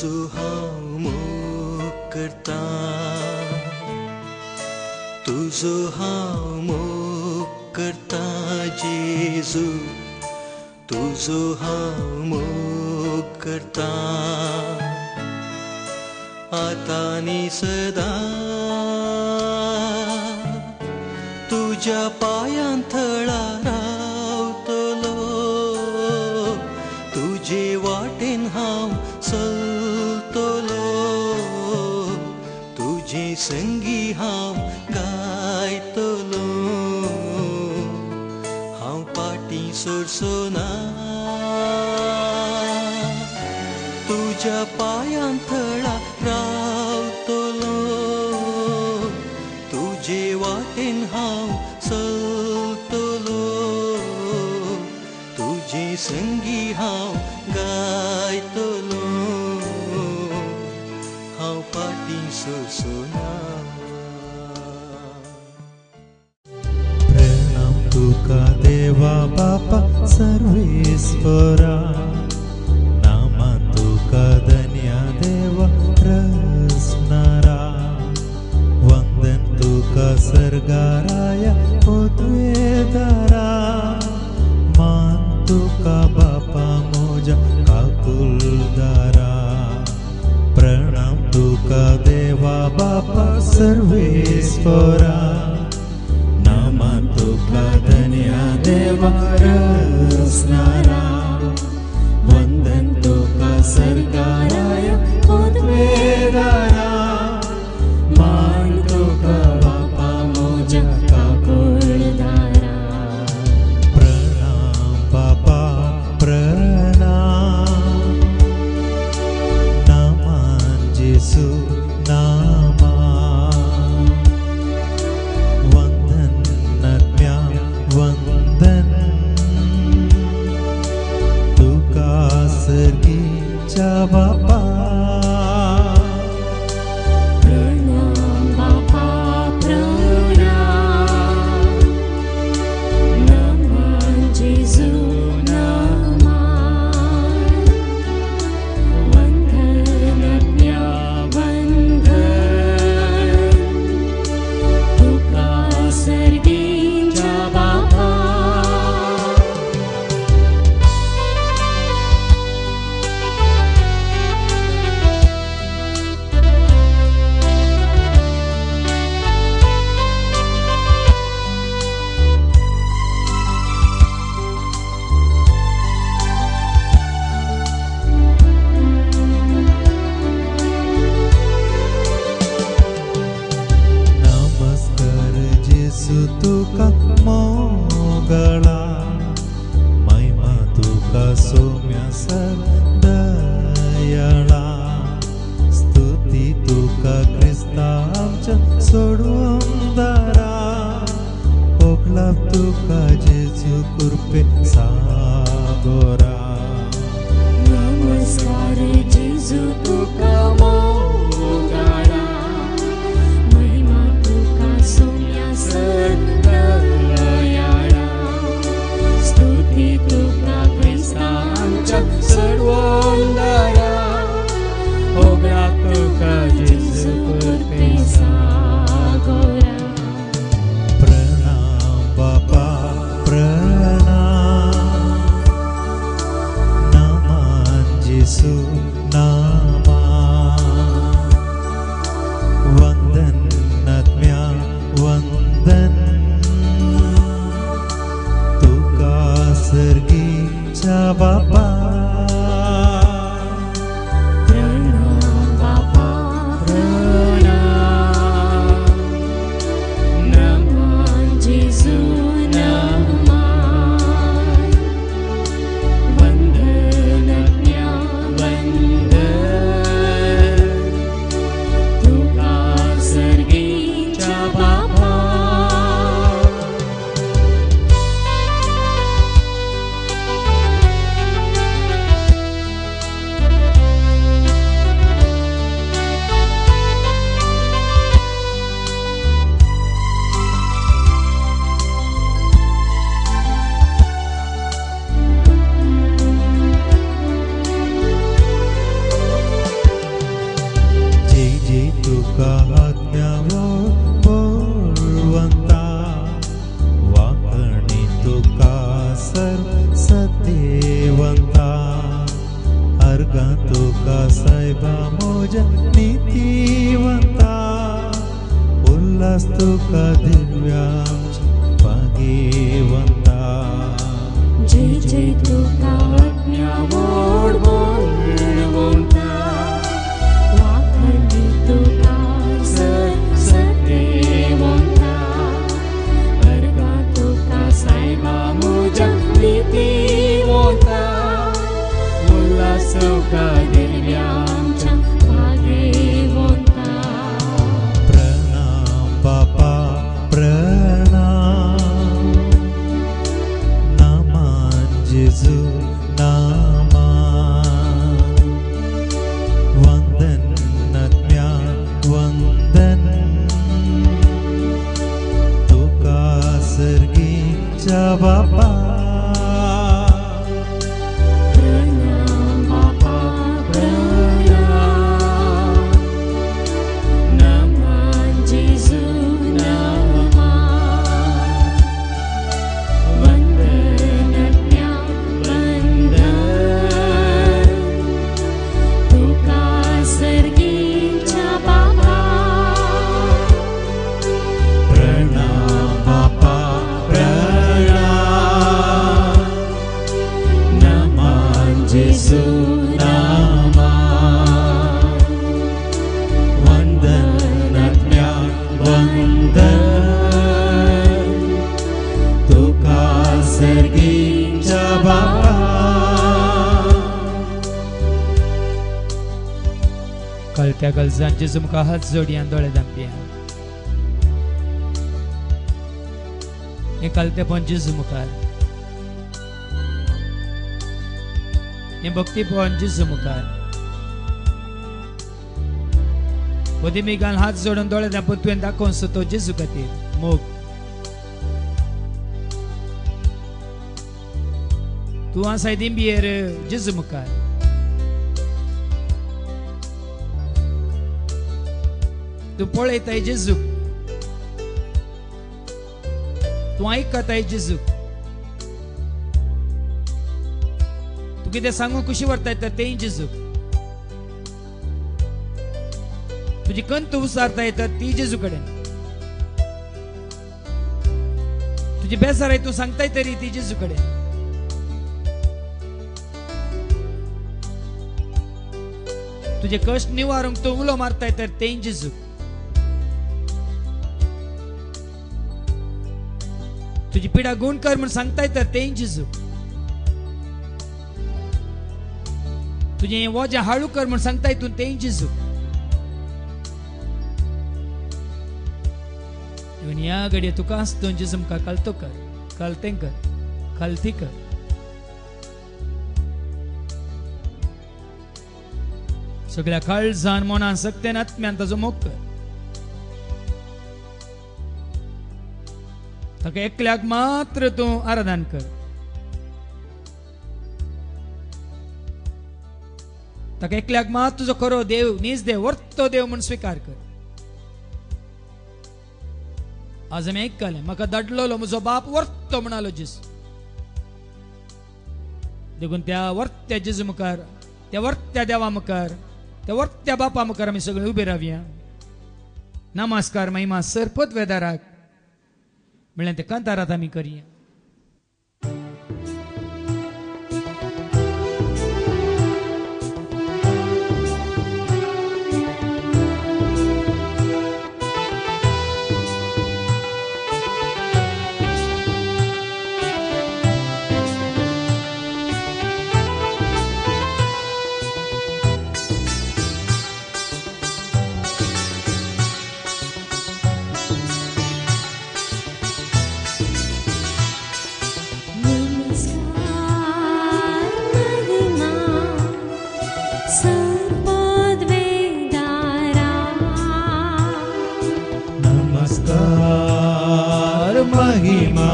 तुझो हांव मोग करता, तुझो हांव मोग करता जेजू, तुझो हांव मोग करता आता आनी सदां तुझ्या पायां थळा रावतलो, तुजे वाटेन हांव चलतलो, तुजे संगी हांव गायतलो, हांव पाटी सोडसोना तुझ्या पायां थळा रावतलो, तुजे वाटेन हांव चलतलो, तुजे संगी हांव गायतलो, हांव पाटी सोडसोना. प्रणाम तुका देवा बापा सर्वेस्परा, नामान तुका धन्या देवा रचणारा, वंदन तुका सर्गाराया उद्वेदारा, मान तुका बापा मोजा काकुलदारा. प्रणाम तुका देवा बापा सर्वेस्परा, नामान तुका धन्या देवा रचणारा, वंदन तुका सर्गाराया उद्वेदारा, मान तुका बापा मोजा काकुलदारा. प्रणाम बापा प्रणाम, नामान जेसू नामान, वंदन नत्म्या वंदन तुका सर्गीच्या बापा. प्रणाम बापा प्रणाम, नामान जेजू नामान, वंदन नत्म्या वंदन तुका आज्ञा वळवंता वाकणी तुका सर्व सत्यवंता अर्गा तुका सायबा मोजा नीतिवंता उल्हास तुका दिव्यांच्या भाग्यवंता जय जय तुका आज्ञा वळवंता वाकणी तुका सत्यवंता अर्गा तुका सायबा मोजा नीतिवंता उल्हास तुका दिव्यांच्या भाग्यवंता प्रणाम बापा प्रणाम नामान जेजू नामान वंदन आत्म्या वंदन तुका सर्गीच्या बापा प्रणाम बापा प्रणाम नमन जेजू नमन वंदन आज्ञा वंदन तुका सर्गीच्या बापा प्रणाम बापा प्रणाम नमन जेजू नमन वंदन आत्म्या वंदन तुका सर्गीच्या बापा कळत्या गलजांचे तुमकां हात जोडयान दोळे धांपया हे कळतेपण जेजू मुखार हे भक्तीपण जेजू मुखार मदीं घाल हात जोडून दोळे धांपून तुवें दाखोवन तो जेजू खातीर मोग तूं आसाय दिंबयेर जेजू मुखार तूं पळयताय जेजू तूं आयकताय जेजू तूं कितें सांगूंक कुशी व्हरताय तर तेंय जेजू तुजी कंत उसारताय तर ती जेजू कडेन तुजी बेसाराय तूं सांगताय तरी ती जेजू कडेन तुझे कष्ट निवारूंक तूं उलो मारताय तर तेंय जेजू तुझी पिडा गुण कर म्हूण सांगताय तर तेंय जेजू तुझे वोजें हाळू कर म्हूण सांगताय तूं तेंय जेजू ह्या घडये तुका आसतूं जेजू म्हाका कळतो कर कळतें कर कळती कर सगळ्या काळजान मनान सक्तेन आत्म्यान ताजो मोग कर ताका एकल्याक मात्र तूं आराधन कर ताका एकल्याक मात्र तुजो खरो देव नीज देव वर्तो देव म्हूण स्वीकार कर आज आमी आयकलें म्हाका धाडलोलो म्हजो बाप वर्तो म्हणालो जेजू देखून त्या वर्त्या जेजू मुखार त्या वर्त्या देवा मुखार त्या वर्त्या बापा मुखार आमी सगळे उबे रावया नमस्कार महिमा सरपत वेदाराक म्हणलें ते कांतारात आमी करया महिमा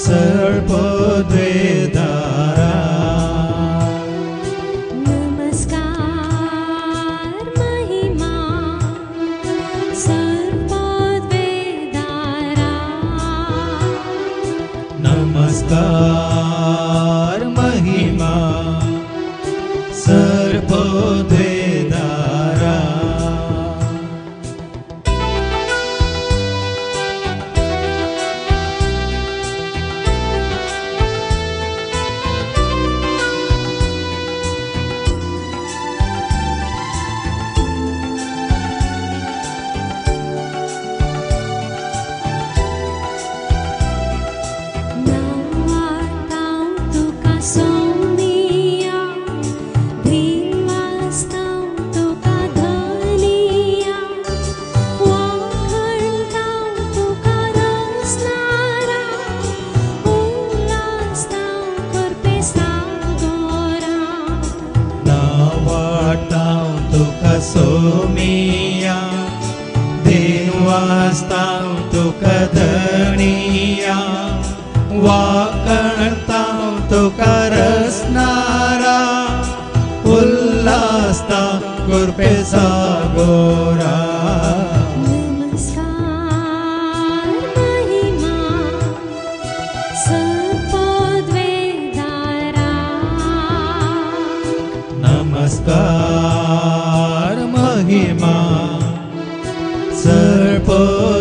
सर्वद्वेदारा नमस्कार महिमा सोमिया दिन वाजता तुका धणिया वाकणता तुका रसनारा उल्हासता कृपे सागोरा नमस्कार महिमा सर्वोद्वेदारा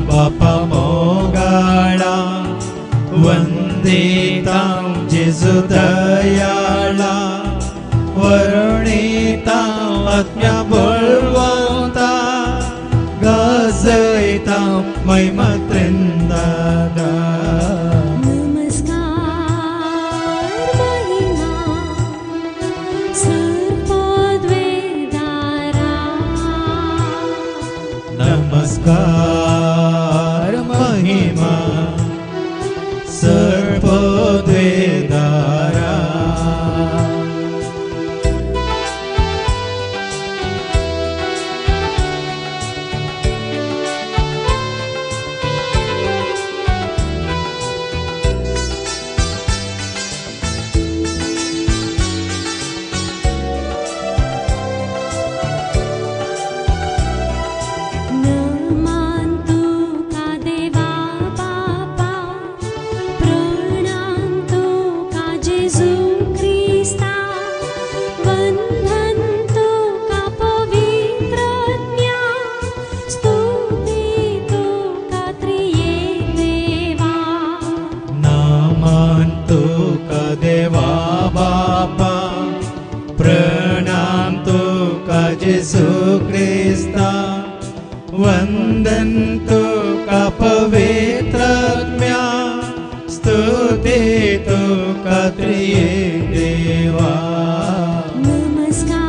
बापा मोगाळा वंदितां जेजु दयाळा वर्णितां आत्म्या बळवंता गाजयतां महिमा त्रिंदाना नमस्कार महिमा सर्वोद्वेदारा जेसु क्रिस्ता वंदन तुका पवित्रात्म्या स्तुति तुका त्रिएक देवा नमस्कार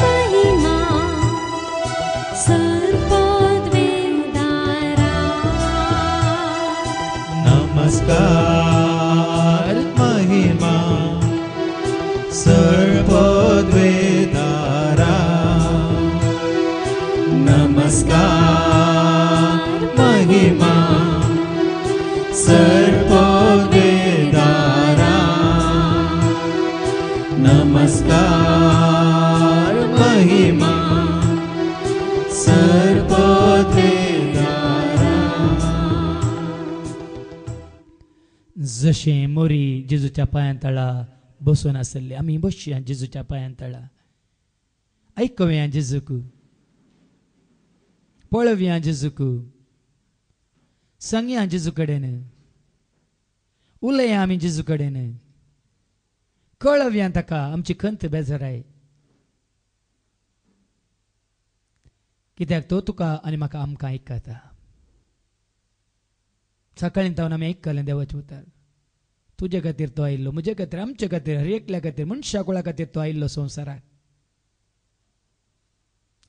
महिमा सर्वोद्वेदारा नमस्कार महिमा सर्वोद्वेदारा नमस्कार महिमा सर्वोद्वेदारा नमस्कार महिमा सर्वोद्वेदारा जशें मोरी जेजूच्या पांयांतळा बसून आसले आमी बसया जेजूच्या पांयांतळा आयकव्या जेजूक पळव्या जेजूक सांगया जेजू कडेन उलया आमी जेजू कडेन कळव्या ताका आमची खंत बेजाराय कित्याक तो तुका आनी म्हाका आमकां आयकता सकाळीं तावन आमी आयकलें देवाचें उतर तुजे खातीर तो आयिल्लो म्हजे खातीर आमचे खातीर हर एकल्या खातीर मनशा कुळा खातीर तो आयिल्लो संवसाराक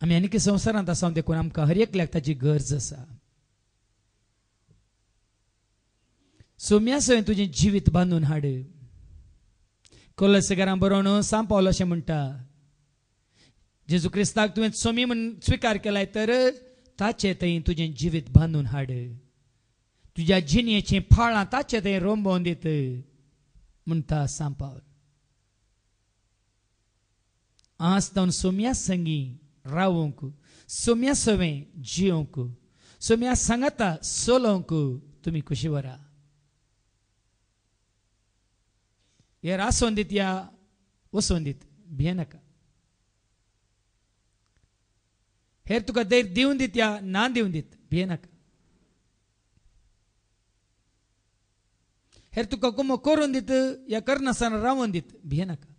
आमी आनी कितें संवसारांत आसा देखून आमकां हर एकल्याक ताची गरज आसा सोम्या सवय तुजें जिवीत बांदून हाड कोलोसेकारांक बरोवन सांग पावलो अशें म्हणटा जेजू क्रिस्ताक तुवें सोमी म्हूण स्विकार केलाय तर ताचे थंय तुजें जिवीत बांदून हाड तुज्या जिणयेचीं फळां ताचे थंय रोंबोवन दित म्हणटा सांग पावल आज तावन सोम्या संगी रावूंक सोम्या सवें जियोंक सोम्या सांगाता सोलोवंक तुमी खुशी वरा हे रासोवन दित या वसोवन दित भिये नाका हेर तुका धैर्य दिवन दित या ना दिवन दित भियेनाका. हेर तुका कुमो करून दित या करनासतना रावून दित भियेनाका.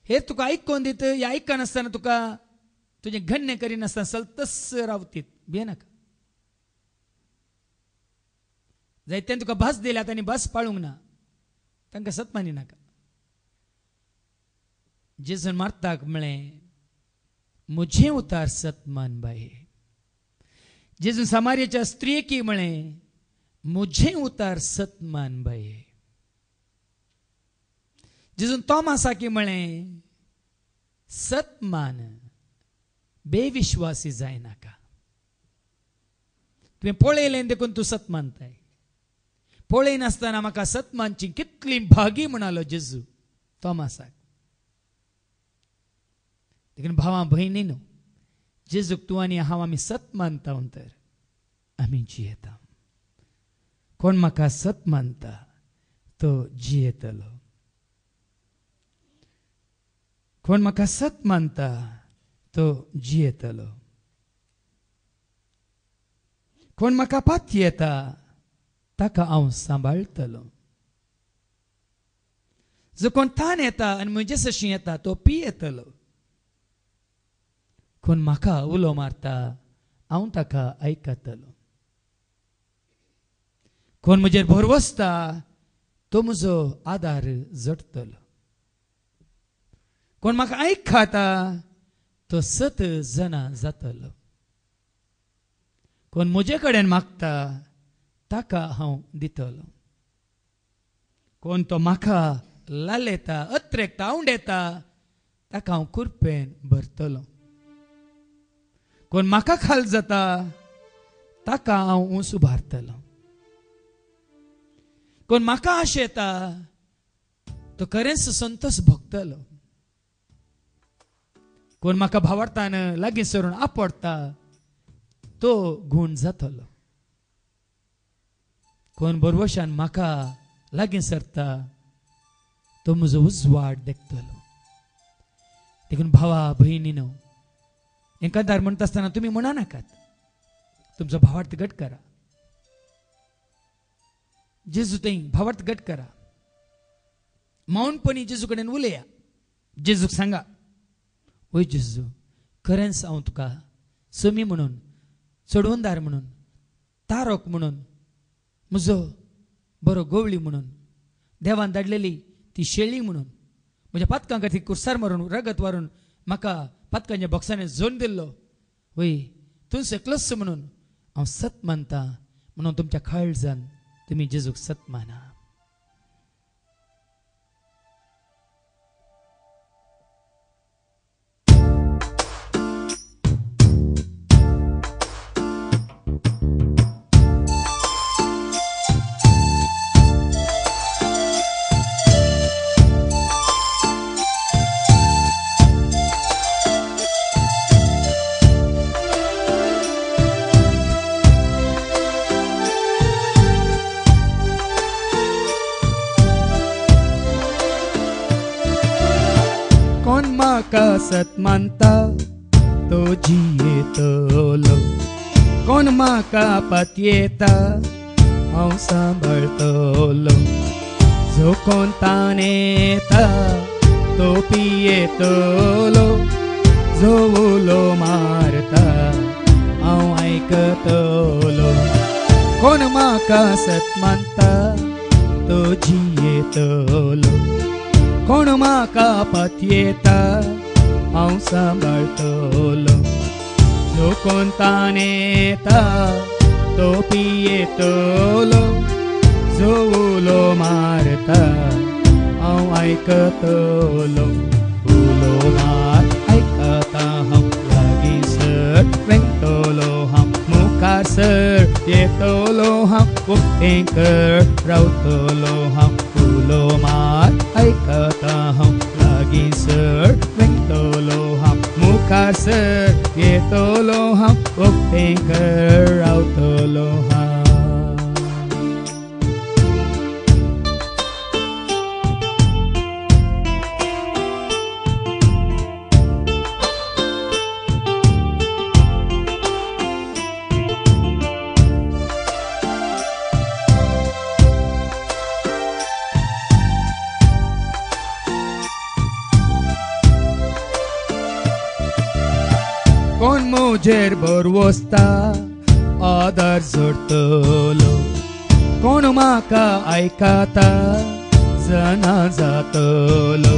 हेर तुका ऐकून दित या ऐकनासतना तुका तुझे गण्य करीनासतना सलतस रावतीत भियेनाका. जायत्यान तुका भास दिल्यात आनी भास पाळूंक ना तांकां सत मानी नाका. जेजून मारताक म्हळें मुझे उतार सत मान बाये. जेजून सामारियाच्या स्त्रियेकी म्हळें मुझे उतार सत मान बाये. जेजून तोमासाकी म्हळें सत मान बेविश्वासी जाय नाका. तुवें पळयलें देखून तूं सत मानताय. पळयनासतना म्हाका सत मानची कितली भागी म्हणालो जेजू तोमासाक. देखून भावां भयणीनो जेजूक तूं आनी हांव आमी सत मानता तर आमी जियेता. कोण म्हाका सत मानता तो जियेतलो. कोण म्हाका सत मानता तो जियेतलो. कोण म्हाका पातयेता ताका हांव सांबाळटलो. जो कोण तान येता आनी म्हजे सशी येता तो पियेतलो. कोण म्हाका उलो मारता हांव ताका आयकतलो. कोण म्हजेर भरवसता तो म्हजो आदार जडतलो. कोण म्हाका आयकता तो सत जाणां जातलो. कोण म्हजे कडेन मागता ताका हांव दितलो. कोण तो म्हाका लालेता अत्रेकता आवडेता ताका हांव कुरपेन भरतलो. कोण म्हाका खाल जाता ताका हांव उंच उबारतलो. कोण म्हाका आशेता तो खरेंच संतोष भोगतलो. कोण म्हाका भावार्थान लागीं सरून आपडता तो गुण जातलो. कोण बरवशान म्हाका लागीं सरता तो म्हजो उजवाड देखतलो. देखून भावा भयणीनो एकांतार म्हणटा आसतना तुमी म्हणा नाकात. तुमचो भावार्थ घट करा. जेजू थंय भावार्थ घट करा. मौनपणी जेजू कडेन उलया. जेजूक सांगा ओय जेजू खरेंच हांव तुका समी म्हणून चडवणदार म्हणून तारक म्हणून म्हजो बरो गवळी म्हणून देवान धाडलेली ती शेळी म्हणून म्हज्या पातकां खातीर कुर्सार मारून रगत वारून म्हाका पातकांच्या बॉक्सांनी जोन दिल्लो वय तूं सकलोस म्हणून हांव सत मानता. म्हणून तुमच्या काळजान तुमी जेजूक सत माना. म्हाका सत मानता तो जियेतलो. कोण म्हाका पातयेता हांव सांबाळटलो. जो कोण ताणेता तो पियेतलो. जो उलो मारता हांव आयकतलो. कोण म्हाका सत मानता तो जियेतलो. कोण म्हाका पातयेता हांव सांबाळटलो. जो कोण ताणेता तो पियेतलो. जो उलो मारता हांव आयकतलो. उलो मार आयकता हांव लागींसर वेंगतलो. हांव मुखार सर येतलो. हांव उक्तेंकर रावतलो. हांव उलो मार आयकता हांव लागींसर वेंगतलो. हांव मुखार सर येतलो. हांव उक्तेंकर रावतलो. मुजेर बरवस्ता आदार जोडतलो कोण म्हाका आयकता जना जातलो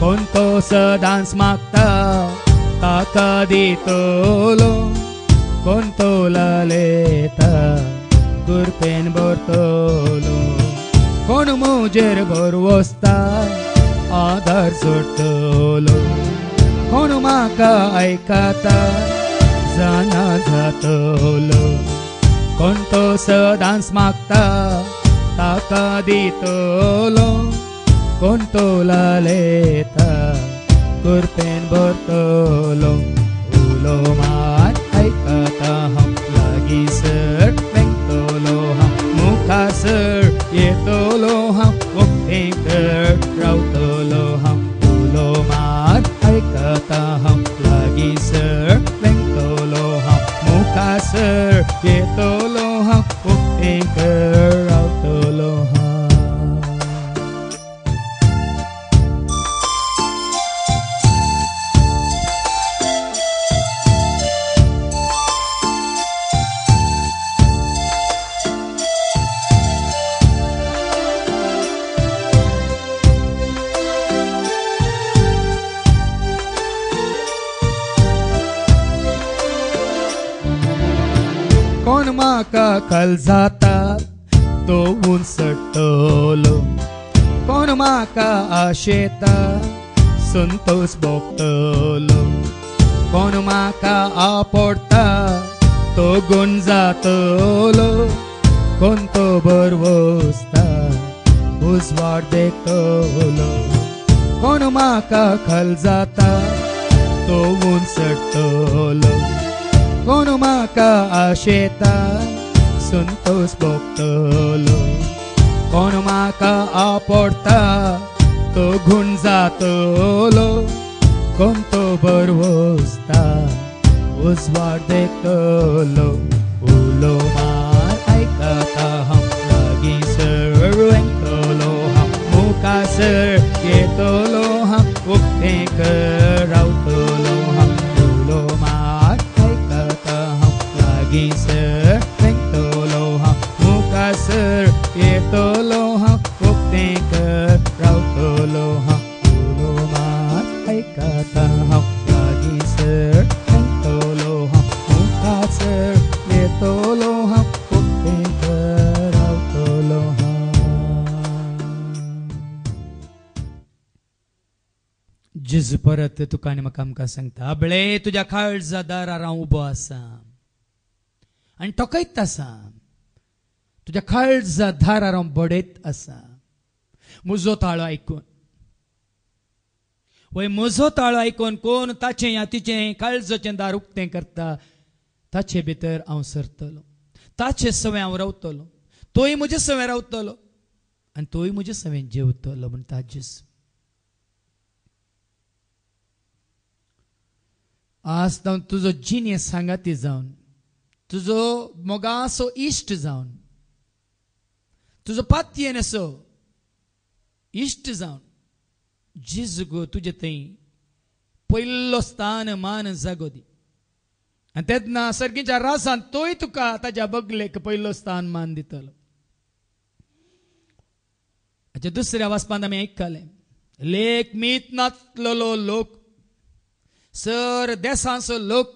कोण तो सदांच मागता ताका दितलो कोण तोला लेता कुरपेन भरतलो कोण मुजेर बरवस्ता आदार जोडतलो कोण म्हाका आयकता जाना जातलो कोण तो सदांच मागता ताका दितलो कोण तोला लेता कुरपेन भरतलो उलो मात आयकता हांव लागींसर वेंगतलो हांव मुखासर येतलो हांव वखदेंकर रावतलो हांव उलो मात आयकता हांव लागींसर वेंगतलो हांव मुखासर येतलो हांव वखदेंकर रावतलो हांव कोण म्हाका कल जाता तो उंचडटलो कोण म्हाका आशेता संतोष भोगतलो कोण म्हाका आपडटा तो गुण जातलो कोण तो बरवस्ता उजवाड देखतलो कोण म्हाका कल जाता तो उंचडटलो कोण म्हाका आशेता संतोष भोगतलो कोण म्हाका आपडटा तो गुण जातलो कोण तो बरवस्ता उजवाड देखतलो उलो मार आयकता हांव लागींसर वेंगतलो हांव मुखासर येतलो हांव वखदेंकर रावतलो हांव उलो मार लागींसर वेंगतलो हांव मुखासर येतलो हांव वखदेंकर रावतलो हांव उलो मात आयकता हांव लागींसर वेंगतलो हांव मुखासर येतलो हांव वखदेंकर रावतलो हांव जेजू परत तुका आनी म्हाका आमकां सांगता आबळे तुज्या काळजा दारार हांव उबो आसा आनी टोकयत आसा तुज्या काळजा दारार हांव बडयत आसा म्हजो ताळो आयकून वय म्हजो ताळो आयकून कोण ताचें या तिचें काळजाचें दार उक्तें करता ताचे भितर हांव सरतलो ताचे सवें हांव रावतलो तोय म्हजे सवें रावतलो आनी तोय म्हजे सवें जेवतलो म्हणटा जेजू आज हांव तुजो जिणे सांगाती जावन तुजो मोगासो इश्ट जावन तुजो पातयेन असो इश्ट जावन जेजू गो तुजे थंय पयलो स्थान मान जागो दी आनी तेन्ना सर्गीच्या रासान तोय तुका ताज्या बगलेक पयलो स्थान मान दितलो हाच्या दुसऱ्या वाचपांत आमी आयकले लेख मीत नाचलेलो लोक सर देसांचो लोक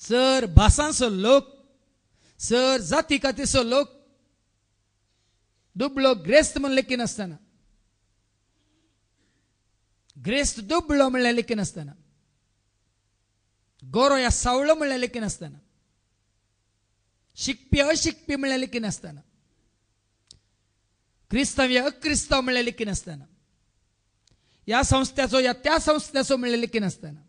सर भासांचो लोक सर जाती कातीचो लोक दुबळो ग्रेस्त म्हण लेखी नासतना ग्रेस्त दुबळो म्हणल्यार लेखी नासतना गोरो या सावळो म्हणल्यार लेखी नासतना शिकपी अशिकपी म्हणल्यार लेखी नासतना क्रिस्तांव या अक्रिस्तांव म्हणल्यार लेखी नासतना या संस्थेचो या त्या संस्थेचो म्हणल्यार लेखी नासतना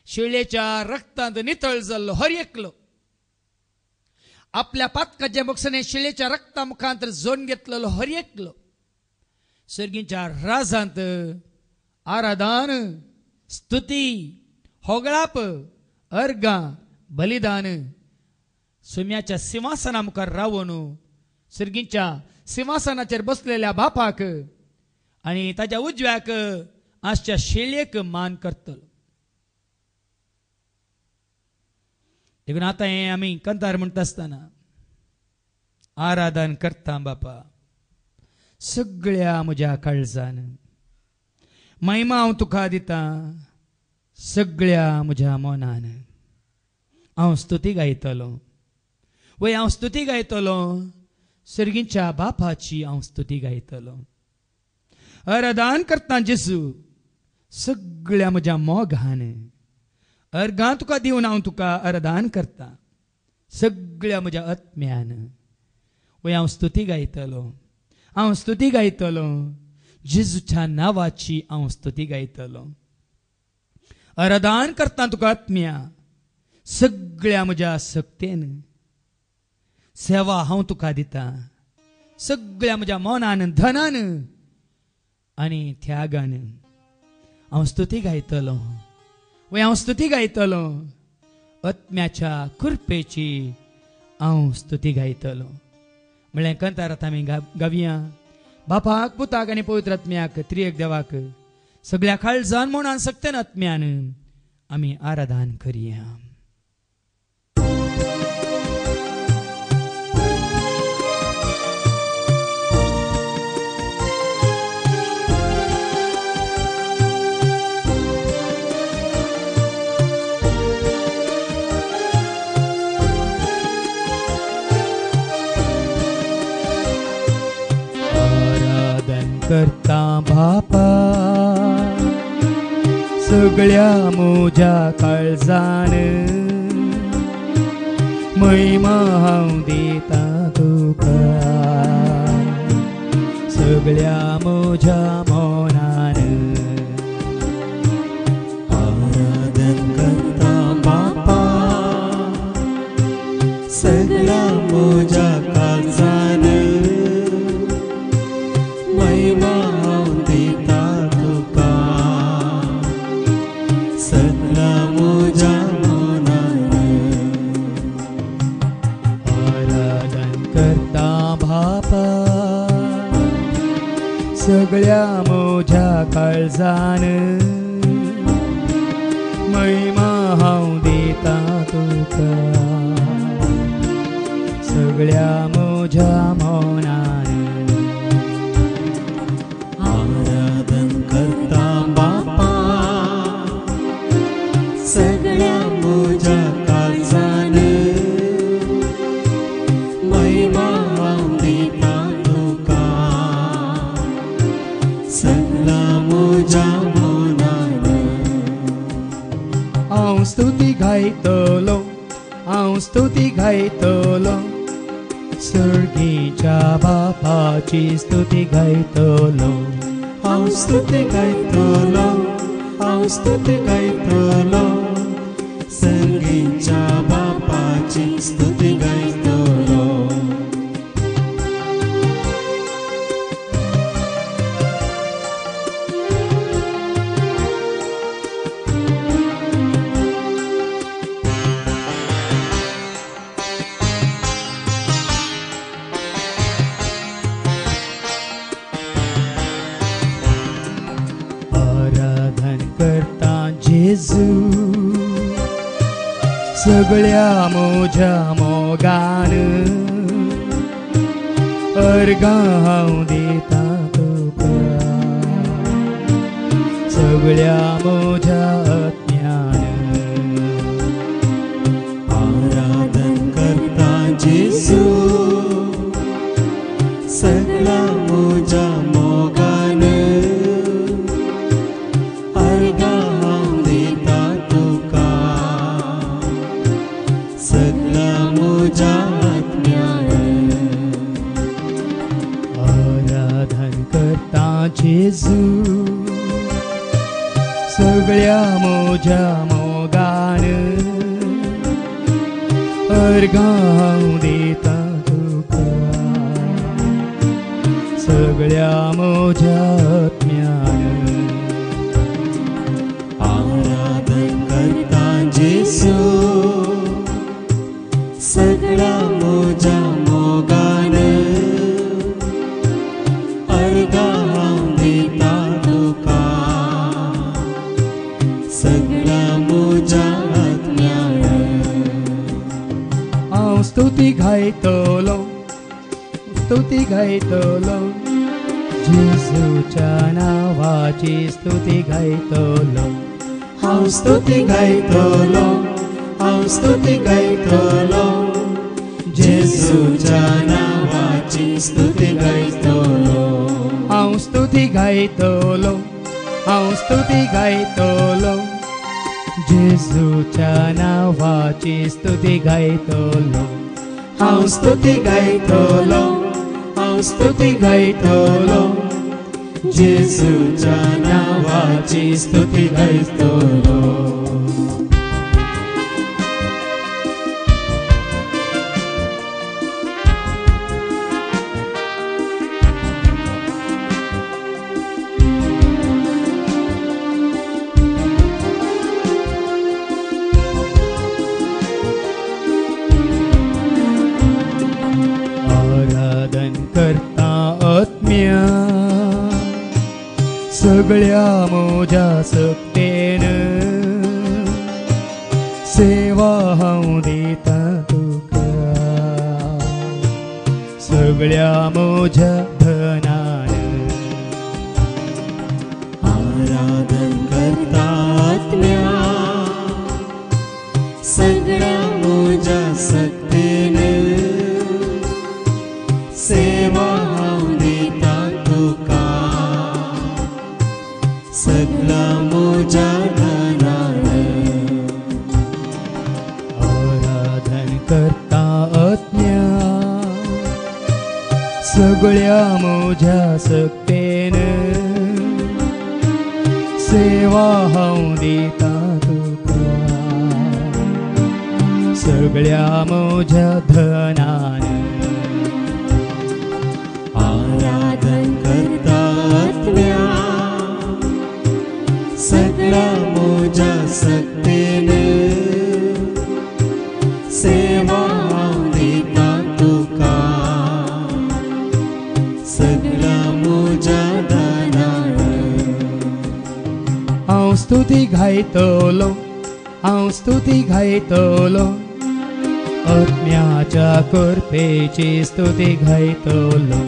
शिळेच्या रक्तांत नितळ जाल्लो हर एकलो आपल्या पातकाच्या मोक्षाने शिळेच्या रक्ता मुखांतर जोडून घेतलेलो हर एकलो सर्गीच्या राजांत आराधन स्तुती होगळाप अर्गां बलिदान सुम्याच्या सिंहासना मुखार रावून सर्गीच्या सिंहासनाचेर बसलेल्या बापाक आनी ताच्या उजव्याक आसच्या शेळयेक मान करतलो देखून आता हे आम्ही कंतार म्हणत असताना आराधन करता बापा सगळ्या म्हज्या काळजान महिमा हांव तुका दिता सगळ्या म्हज्या मनान हांव स्तुती गायतलो वय हांव स्तुती गायतलो सर्गीच्या बापाची हांव स्तुती गायतलो आराधन करता जेसू सगळ्या म्हज्या मोगान अर्गां तुका दिवन हांव तुका आराधन करता सगळ्या म्हज्या आत्म्यान वय हांव स्तुती गायतलो जेजूच्या नांवाची हांव स्तुती गायतलो आराधन करता तुका आत्म्या सगळ्या म्हज्या सक्तेन सेवा हांव तुका दिता सगळ्या म्हज्या मनान धनान आनी त्यागान हांव स्तुती गायतलो वय हांव स्तुती गायतलो आत्म्याच्या कृपेची हांव स्तुती गायतलो म्हळ्यार कंतारात आमी गावया बापाक पुताक आनी पवित्र आत्म्याक त्रिएक देवाक सगळ्या काळजान मनान सक्तेन आत्म्यान आमी आराधन करया करता बापा सगळ्या म्हज्या काळजान महिमा हांव दिता तुका सगळ्या म्हज्या मनान आराधन करता बापा सगळ्या म्हज्या काळजान महिमा हांव दिता तुका सगळ्या म्हज्या मनान आराधन करता बापा सगळ्या म्हज्या काळजान महिमा हांव दिता तुका सगळ्या म्हज्या मनान आराधन करता बापा सगळ्या म्हज्या काळजान महिमा हांव दिता तुका सगळ्या म्हज्या मनान हांव स्तुती गायतलो हांव स्तुती गायतलो सर्गीच्या बापाची स्तुती गायतलो हांव स्तुती गायतलो हांव स्तुती गायतलो संगीच्या बापाची स्तुती गायतलो जेजू सगळ्या म्हज्या मोगान अर्गां हांव दिता तुका सगळ्या म्हज्या आत्म्यान आराधन करता जेजू सगळ्या म्हज्या मोगान जेजू सगळ्या म्हज्या मोगान अर्गां हांव दिता तुका सगळ्या म्हज्या आत्म्यान आराधन करता जेजू सगळ्या म्हज्या मोगान अर्गां हांव दिता तुका सगळ्या म्हज्या आत्म्यान गायतलो स्तुती गायतलो जेजूच्या नावाची स्तुती गायतलो हांव स्तुती गायतलो हांव स्तुती गायतलो जेजूच्या नावाची स्तुती गायतलो हांव स्तुती गायतलो हांव स्तुती गायतलो जेजूच्या नावाची स्तुती गायतलो हांव स्तुती गायतलो हांव स्तुती गायतलो जेजूच्या नावाची स्तुती गायतलो करता आत्म्या सगळ्या मोजा सक्तेन सेवा हांव दिता तुका सगळ्या मोजा धनान आराधन करता आत्म्या सगळ्या मोजा सक्तीन सेवा हांव दिता तुका सगळा मोजा धनान आराधन करता आत्म्या सगळ्या मोजा सक्तेन सेवा हांव दिता तुका सगळ्या मोजा धनान आराधन करता आत्म्या सगळा मोजा सक्तीन सेवा हांव दिता तुका सगळा मोजा धनान हांव स्तुती गायतलो हांव स्तुती गायतलो आत्म्याच्या कृपेची स्तुती गायतलो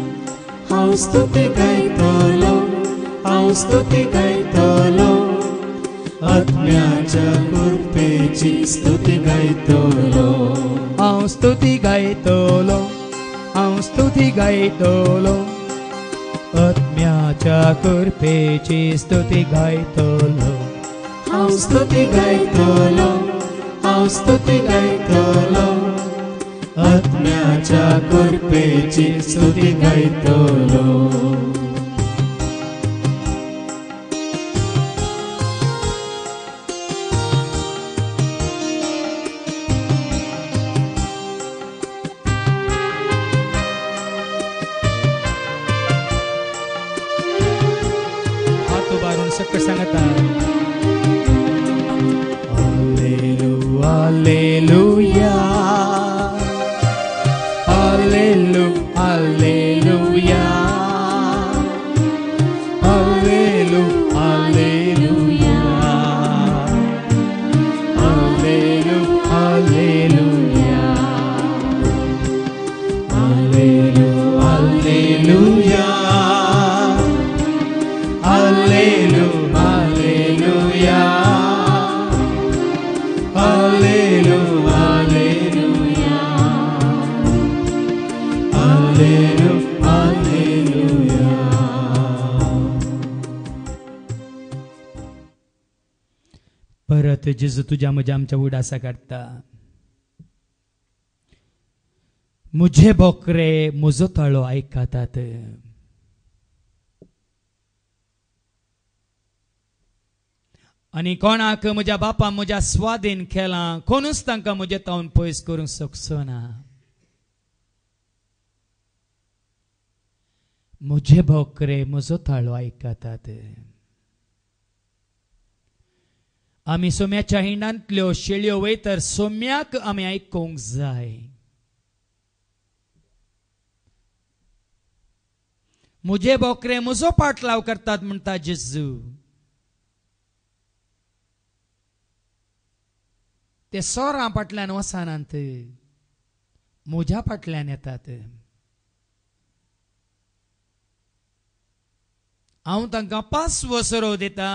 हांव स्तुती गायतलो हांव स्तुती गायतलो आत्म्याच्या कृपेची स्तुती गायतलो हांव स्तुती गायतलो हांव स्तुती गायतलो आत्म्याच्या कृपेची स्तुती गायतलो हांव स्तुती गायतलो हांव स्तुती गायतलो आत्म्याच्या कृपेची स्तुती गायतलो हात उभारून सकट सांगता hallelujah hallelujah hallelujah hallelujah hallelujah hallelujah hallelujah hallelujah hallelujah परत जेजू तुझ्या म्हज्या आमच्या उडासा काडटा मुझे बोकरे म्हजो ताळो आयकातात आनी कोणाक म्हज्या बापा म्हज्या स्वाधीन केला कोणूच तांकां म्हजे तावन पयस करूंक शकचो ना म्हजे बोकरे म्हजो ताळो आयकातात आमी सोम्याच्या हिंडांतल्यो शेळयो वयतर सोम्याक आमी आयकूंक जाय म्हजे बोकरे म्हजो पाटलाव करतात म्हणटा जेजू ते सोरां फाटल्यान वसानात म्हज्या फाटल्यान येतात. हांव तांकां पासवो सरो दिता,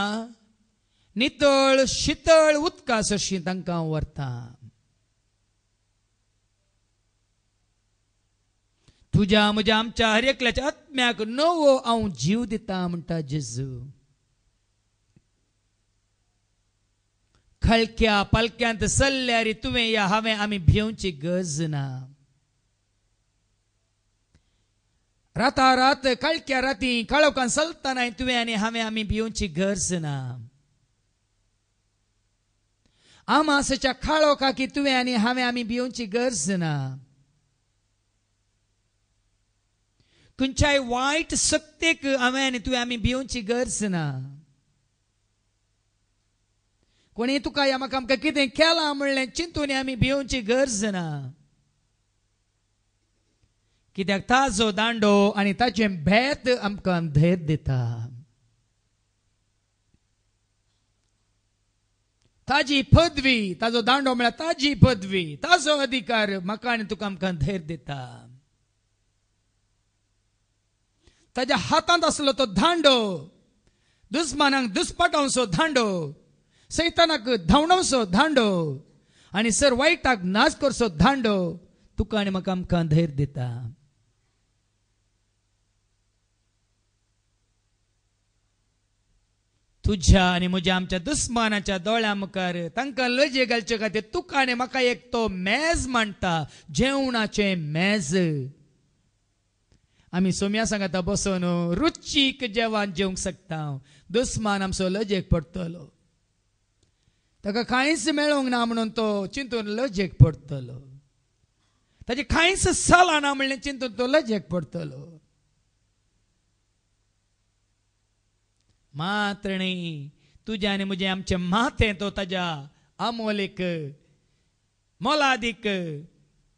नितळ शितळ उदका सरशी तांकां व्हरता. तुज्या म्हज्या आमच्या हर एकल्याच्या आत्म्याक नवो हांव जीव दिता म्हणटा जेजू. खळक्या पालक्यांत सल्ल्यार तुवें या हांवें आमी भिवची गरज ना. राता रात काळक्या राती काळोखान चलतना तुवें आनी हांवें आमी भिवची गरज ना. आमासाच्या काळोखाकी तुवें आनी हांवें आमी भिवची गरज ना. खंयच्याय वायट सत्तेक हांवें आनी तुवें आमी भिवची गरज ना. कोणी तुका या म्हाका आमकां कितें केलां म्हणलें चिंतून आमी भिवची गरज ना. कित्याक ताजो दांडो आनी ताचें भेत आमकां धैर्य दिता. ताजी पदवी, ताजो दांडो म्हळ्यार ताजी पदवी, ताजो अधिकार म्हाका आनी तुका आमकां धैर्य दिता. ताज्या हातांत आसलो तो दांडो, दुस्मानांक दुस्पटावचो दांडो, सैतानाक धांवडावचो दांडो आनी सर वायटाक नाश करचो दांडो तुका आनी म्हाका आमकां धैर्य दिता. तुज्या आनी म्हज्या आमच्या दुस्मानाच्या दोळ्या मुखार तांकां लजे घालचे खातीर तुका आनी म्हाका एक तो मेज मांडटा, जेवणाचें मेज. आमी सोम्या सांगाता बसून रुचीक जेवण जेवंक शकता. दुस्मान आमचो लजेक पडटलो, ताका कांयच मेळोंक ना म्हणून तो चिंतून लजेक पडटलो. ताचे कांयच चलना ना म्हणलें चिंतून तो लजेक पडटलो. मात्र न्ही, तुज्या आनी म्हजें आमचें माथें तो ताज्या अमोलीक मोलादीक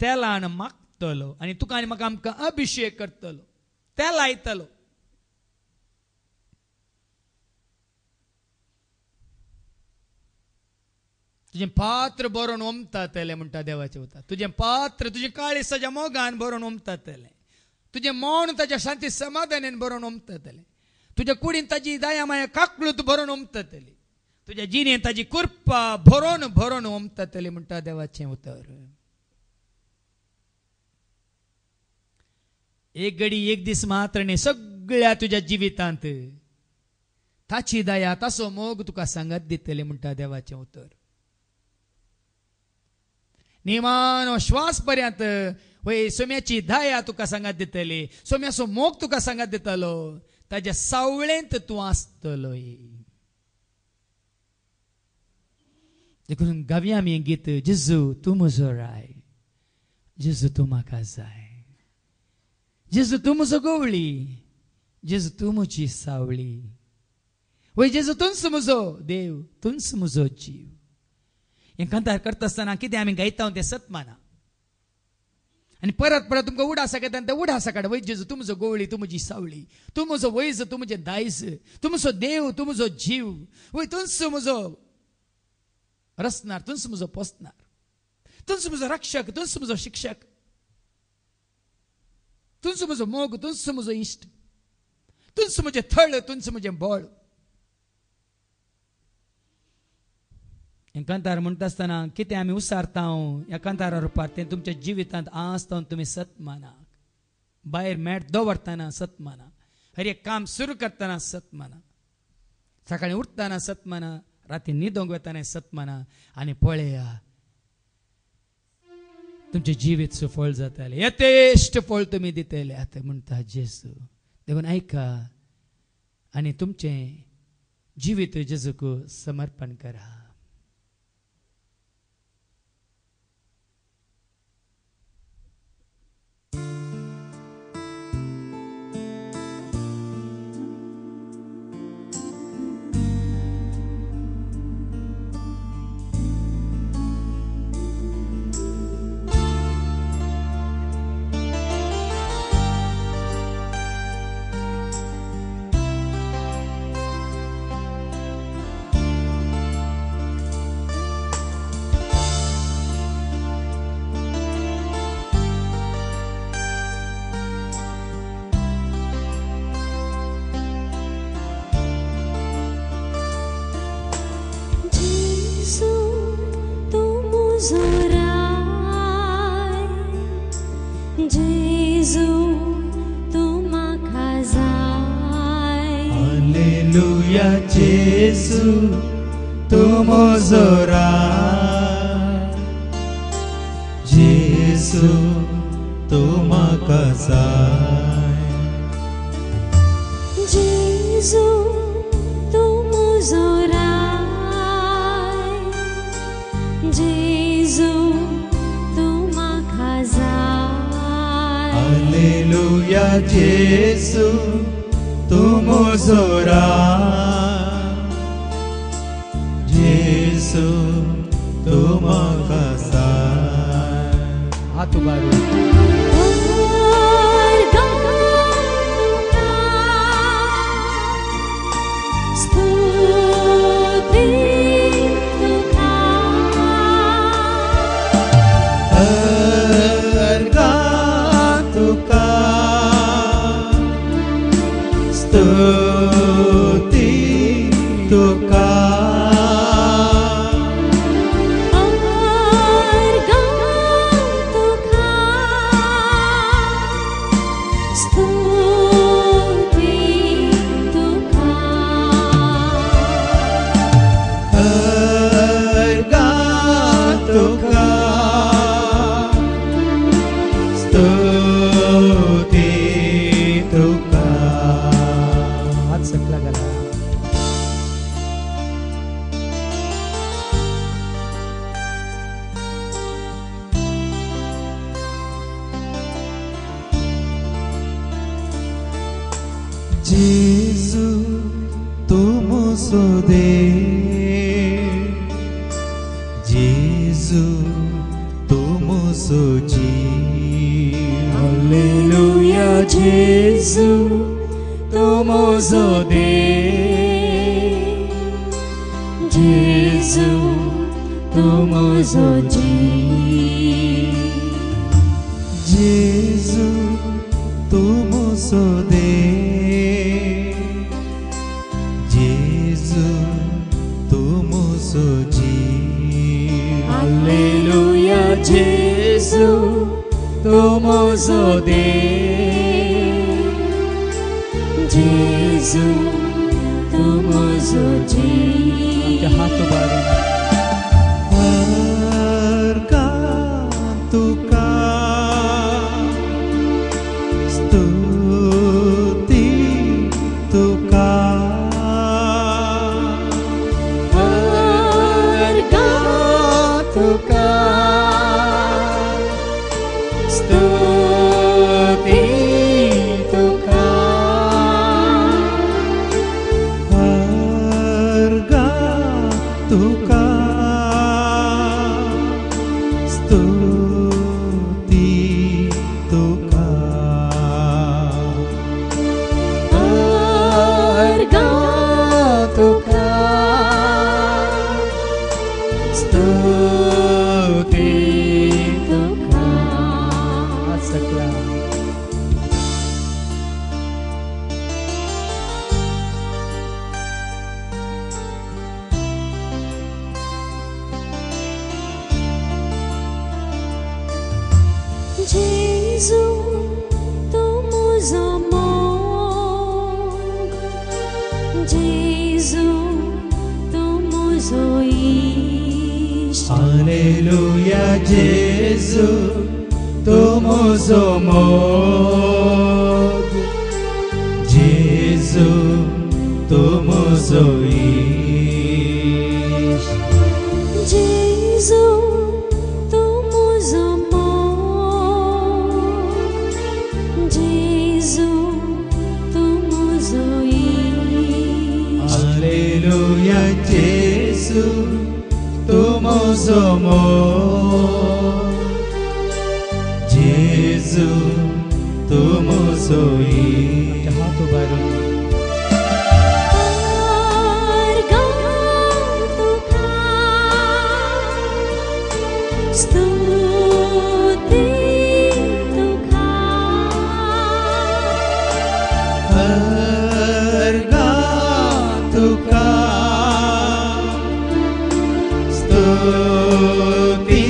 तेलान मागतलो आनी तुका आनी म्हाका आमकां अभिशेक करतलो, तेल लायतलो. तुजें पात्र बरोवन ओमतातलें म्हणटा देवाचें उतर. तुजें पात्र तुजें काळीज ताज्या मोगान बरोवन ओमतातलें. तुजें मौन ताज्या शांती समाधानान बरोवन ओमतातलें. तुज्या कुडीन ताजी दया माया काकळूत बरोवन ओमतातली. तुज्या जिणेन ताजी कृपा भरोवन भरोवन ओमतातली म्हणटा देवाचें उतर. एक घडी एक दीस मात्र न्ही, सगळ्या तुज्या जिवितांत ताची दया ताचो मोग तुका सांगत दितले म्हणटा देवाचें उतर. निमान श्वास पर्यंत वय सोम्याची दया तुका सांगत दितली, सोम्याचो मोग तुका सांगत दितलो. ताज्या सावळेंत तूं आसतलो. देखून गावया आमी गीत, जेजू तूं म्हजो राय, जेजू तूं म्हाका जाय, जेजू तूं म्हजो गवळी, जेजू तूं म्हजी सावळी. वय जेजू तूंच म्हजो देव, तूंच म्हजो जीव. हें कांतार करता आसतना कितें आमी गायता तें सत माना आनी परत परत तुमकां उडासा घेता तें उडासा काड. वय जेजू तूं म्हजो गवळी, तूं म्हजी सावळी, तूं म्हजो वैज, तूं म्हजें दायज, तूं म्हजो देव, तूं म्हजो जीव. वय तूंच म्हजो रचणार, तूंच म्हजो पोसणार, तूंच म्हजो रक्षक, तूंच म्हजो शिक्षक, तूंच म्हजो मोग, तूंच म्हजो इश्ट, तूंच म्हजें थळ, तूंच म्हजें बळ. एकांतार म्हणटा आसतना कितें आमी उसारता ह्या कांतारा रुपार तें तुमच्या जिवितांत आसता तुमी सत माना. भायर मेट दवरतना सत माना, हर एक काम सुरू करतना सत माना, सकाळीं उठतना सत माना, राती न्हिदोंक वेताना सत माना आनी पळया तुमचें जिवीत सफळ जातलें, यथेश्ट फळ तुमी दितले आतां म्हणटा जेजू. देखून ऐका आनी तुमचें जिवीत जेजूक समर्पण करा. म्हजो राय जेजू तूं म्हाका जाय हालेलुया जेजू तूं म्हजो राय जेजू तूं म्हाका जाय जेजू तूं म्हजो राय जेजू तूं म्हाका जाय हालेलुया जेजू तूं म्हजो राय जेजू तूं म्हाका जाय हात उबारून हात सकला घाला जेजू तूं म्हजो देव जेजू तूं म्हजो जीव हालेलुया जेजू तूं म्हजो देव जेजू तूं म्हजो जीव जेजू तूं म्हजो देव जेजू तूं म्हजो जीव हालेलुया जेजू तूं म्हजो देव जेजू तूं म्हजो जीव हात उबारून तुका स्तुती तुका तुका स्तुती तुका तुका स्तुती तुका तुका स्तुती तुका हात सकला जेजू तूं म्हजो मोग जेजू तूं म्हजो इश्ट हालेलुया जेजू तूं म्हजो मोग जेजू तूं म्हजो इश्ट जेजू तूं म्हजो मोग जेजू तूं म्हजो इश्ट हालेलुया जेजू तूं म्हजो मोग जेजू तूं म्हजो इश्ट हात उबारून स्तुती तुका तुका स्तुती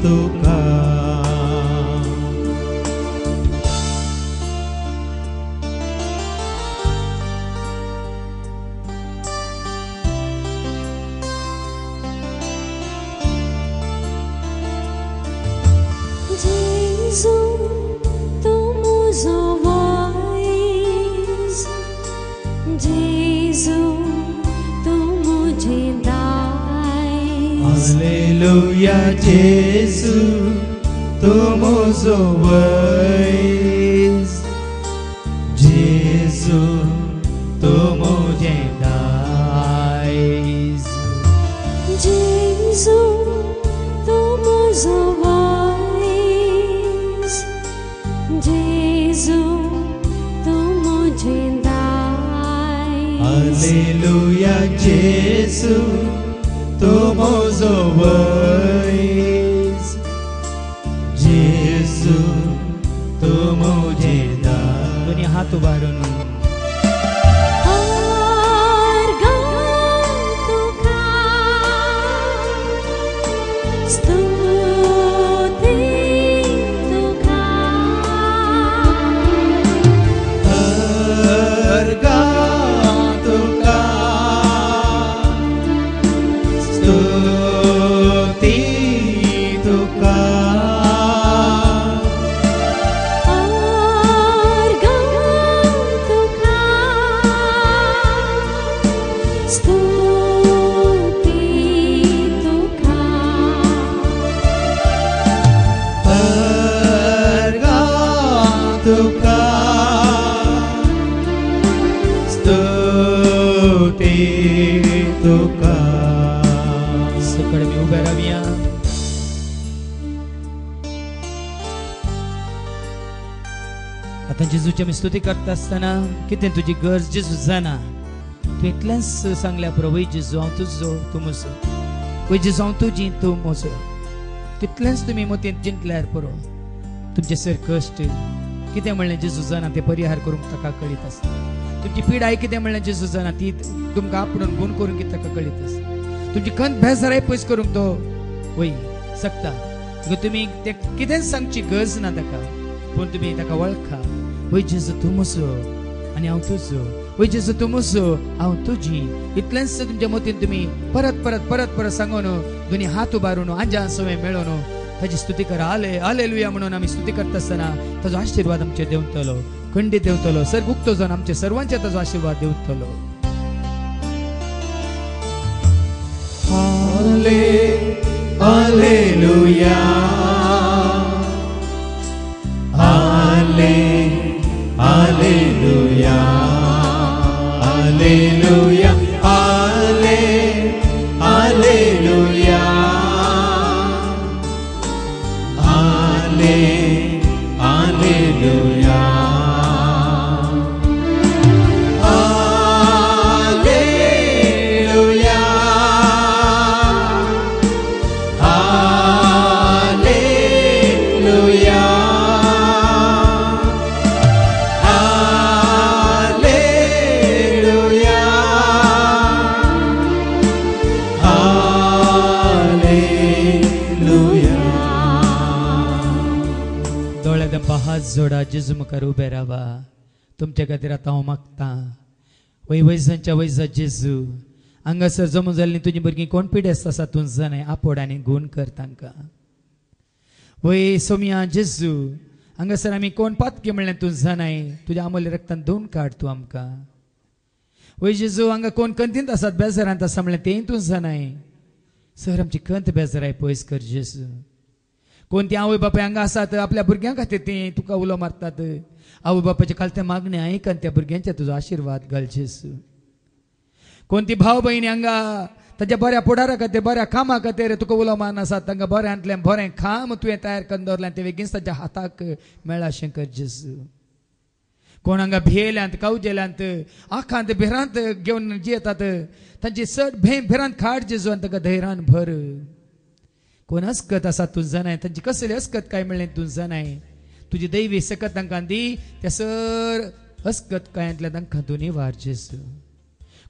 तुका Jesu, tu muso vois. Jesu, tu mujhe dai. Hallelujah, Jesu, tu muso vois. Jesu, tu mujhe dais. Jesu, tu muso vois. Jesu, tu mujhe dai. Hallelujah, Jesu, tu muso vois. Jesu, tu mujhe dais. दोन्ही हात उभारून Harga tuka, stuti tuka. Harga tuka, stuti tuka. Harga tuka, stuti tuka. Harga tuka, stuti tuka. सकड मी उभे राहूया. आता जेजूच्या मी स्तुती करता असताना कितें तुजी गरज जेजू जाणा. तू एकल्याच सांगल्या प्रभू जेजू हांव तुजो तूं म्हजो. पळय जेजू हांव तुजी तूं म्हजो. तितलेंच तुमी मतींत चिंतल्यार पुरो. तुमचे सर कश्ट कितें म्हणलें जेजू जाणा ते परिहार करूंक ताका कळीत आसता. तुमची पिडाय कितें म्हणलें जेजू जाणा ती तुमकां आपणून गुण करूंक ताका कळीत आसता. तुमची खंत बेजाराय पयस करूंक तो वय सकता. तुमी ते कितें सांगची गरज ना ताका पूण तुमी ताका वळखा. वय जेजू तूं म्हजो आनी हांव तुजो. वय जेजू तूं म्हजो हांव तुजी. इतलेंच तुमच्या मतीन तुमी परत परत परत परत सांगून दोन्ही हात उबारून आंजा सवय मेळोवन ताची स्तुती करा. हालेलुया म्हणून आमी स्तुती करता आसतना ताजो आशिर्वाद आमचेर देंवतलो. खंडीत देंवतलो. सर्ग उक्तो जावन आमच्या सर्वांचेर ताजो आशिर्वाद देंवतलो. Hallelujah, Hallelujah, Hallelujah, Hallelujah, Hallelujah. हात जोडा. जेजू मुखार उबे रावा. तुमच्या खातीर आतां हांव मागता. वय वयसांच्या वयसा जेजू हांगासर जमू जाल्लीं तुजी भुरगीं कोण पिडेस्त आसा तूं जाणाय. आपोड आनी गुण कर तांकां. वय सोम्या जेजू हांगासर आमी कोण पातकी म्हणलें तूं जाणाय. तुज्या अमूल्य रक्तान धुवन काड तूं आमकां. वय जेजू हांगा कोण कंतींत आसात बेजारांत आसा म्हणलें तेंय तूं जाणाय. सर आमची खंत बेजाराय पयस कर जेजू. कोण ती आवय बापाय हांगा आसात आपल्या भुरग्यां खातीर ते तुका उलो मारतात. आवय बापायचे कालते मागणे आयक आनी त्या भुरग्यांचे तुजो आशिर्वाद घाल जेजू. कोण ती भाव भयणी हांगा ताच्या बऱ्या पुढारा खातीर बऱ्या कामा खातीर तुका उलो मारन आसात. तांकां बऱ्यांतलें बरें काम तुवें तयार करून दवरलें ते बेगीन ताच्या हाताक मेळ्ळा अशें कर जेजू. कोण हांगा भियेल्यांत कावजेल्यांत आखांत भिरांत घेवन जियेतात तांची चड भिरांत खाड जेजू आनी ताका धैर्यान भर. कोण अस्कत आसा तूं जाणाय. तांची कसली अस्कत काय म्हणलें तूं जाणाय. तुजी दैवी सकत तांकां दी. त्या सर अस्कत कायांतल्या तांकां दोनी वार जेजू.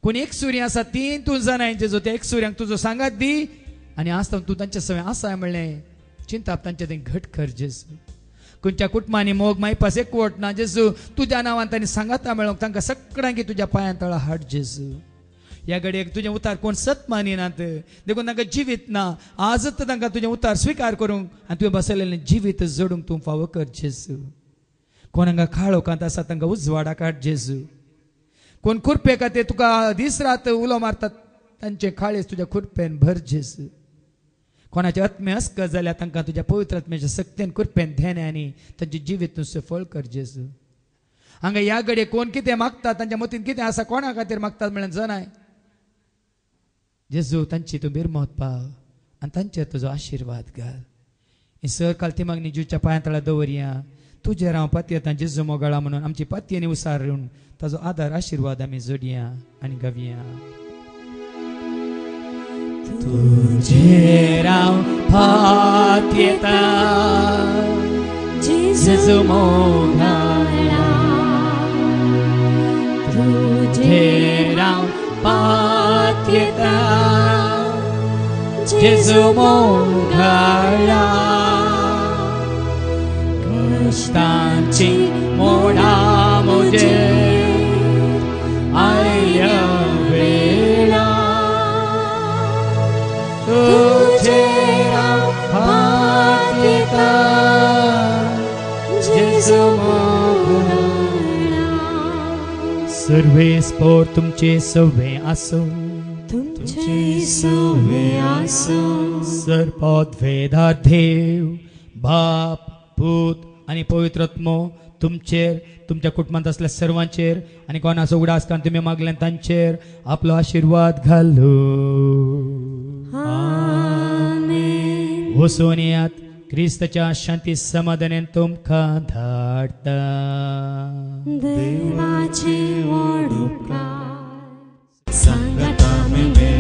कोण एक सुरी आसा ती तूं जाणाय जेजू. त्या एक सुऱ्यांक तुजो सांगात दी. आणि आसता तू तांच्या सवय आसा म्हणलें चिंता तांच्या थंय घट कर जेजू खंयच्या कुटुंबांनी मोग मायपास एकवट ना जेजू तुज्या नांवान तांणी सांगाता मेळोंक तांकां सगळ्यांक तुज्या पांयां तळा हाड जेजू ह्या घडयेक तुजें उतार कोण सत मानिनात देखून तांकां जिवीत ना आजच तांकां तुजें उतार स्विकार करूंक आनी तुवें बसयलेलें जिवीत जोडूंक तूं फावो कर जेजू कोण हांगा काळोखांत आसा तांकां उजवाडाक हाड जेजू कोण खुरपे खातीर तुका दीस रात उलो मारतात तांचे काळेज तुज्या खुरपेन भर जेजू कोणाचे आत्मे अस्क जाल्यार तांकां तुज्या पवित्र आत्म्याच्या सक्तीन खुरपेन धेन्यांनी तांचे जिवीत तूं सफळ कर जेजू हांगा ह्या घडये कोण कितें मागतात तांच्या मतीन कितें आसा कोणा खातीर मागतात म्हळ्यार जनाय जेजू तांची तूं बिरमत पाव आनी तांचेर तुजो आशिर्वाद घाल ही सरकाल ती मागणी जुच्या पांया तळा दवरया तुजेर हांव पातयें येता जेजू मोगाळा म्हणून आमची पातयेंनी उसारून ताजो आदार आशिर्वाद आमी जोडया आनी गावया तुजेर हांव पातयेता जेजू मोगाळा तुजेर हांव पातयेता जेजू मोगाळा कश्टांची मोडा मुजेर आयल्या वेळा तुजेर हांव पातयेता जेजू मोगाळा सर्वे स्पोर तुमचे सवे आसो तुमचे सवे आसो सर्पोत वेदा देव बाप पूत आणि पवित्रत्मो तुमचेर तुमच्या कुटुंबात असल्या सर्वांचेर आणि कोणाचो उगडास कान तुम्ही मागले तांचेर आपलो आशीर्वाद घालो आमेन वचून येयात क्रिस्ताच्या शांती समाधानान तुमकां धाडटा देवाचे वड उपकार सांगात आमी